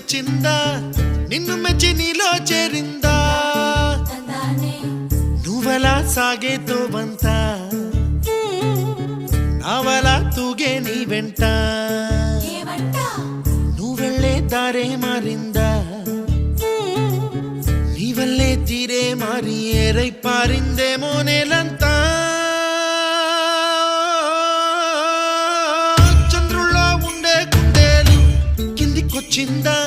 తెచ్చిందా నిన్ను మెచ్చి నీలో చేరిందా నువ్వలా సాగేతో బంత నావలా తూగే నీ వెంట నువ్వెళ్ళే దారే మారిందా నీవల్లే తీరే మారి ఏరై పారిందేమో నేలంతా చంద్రుల్లో ఉండే గుండెలు కిందికొచ్చిందా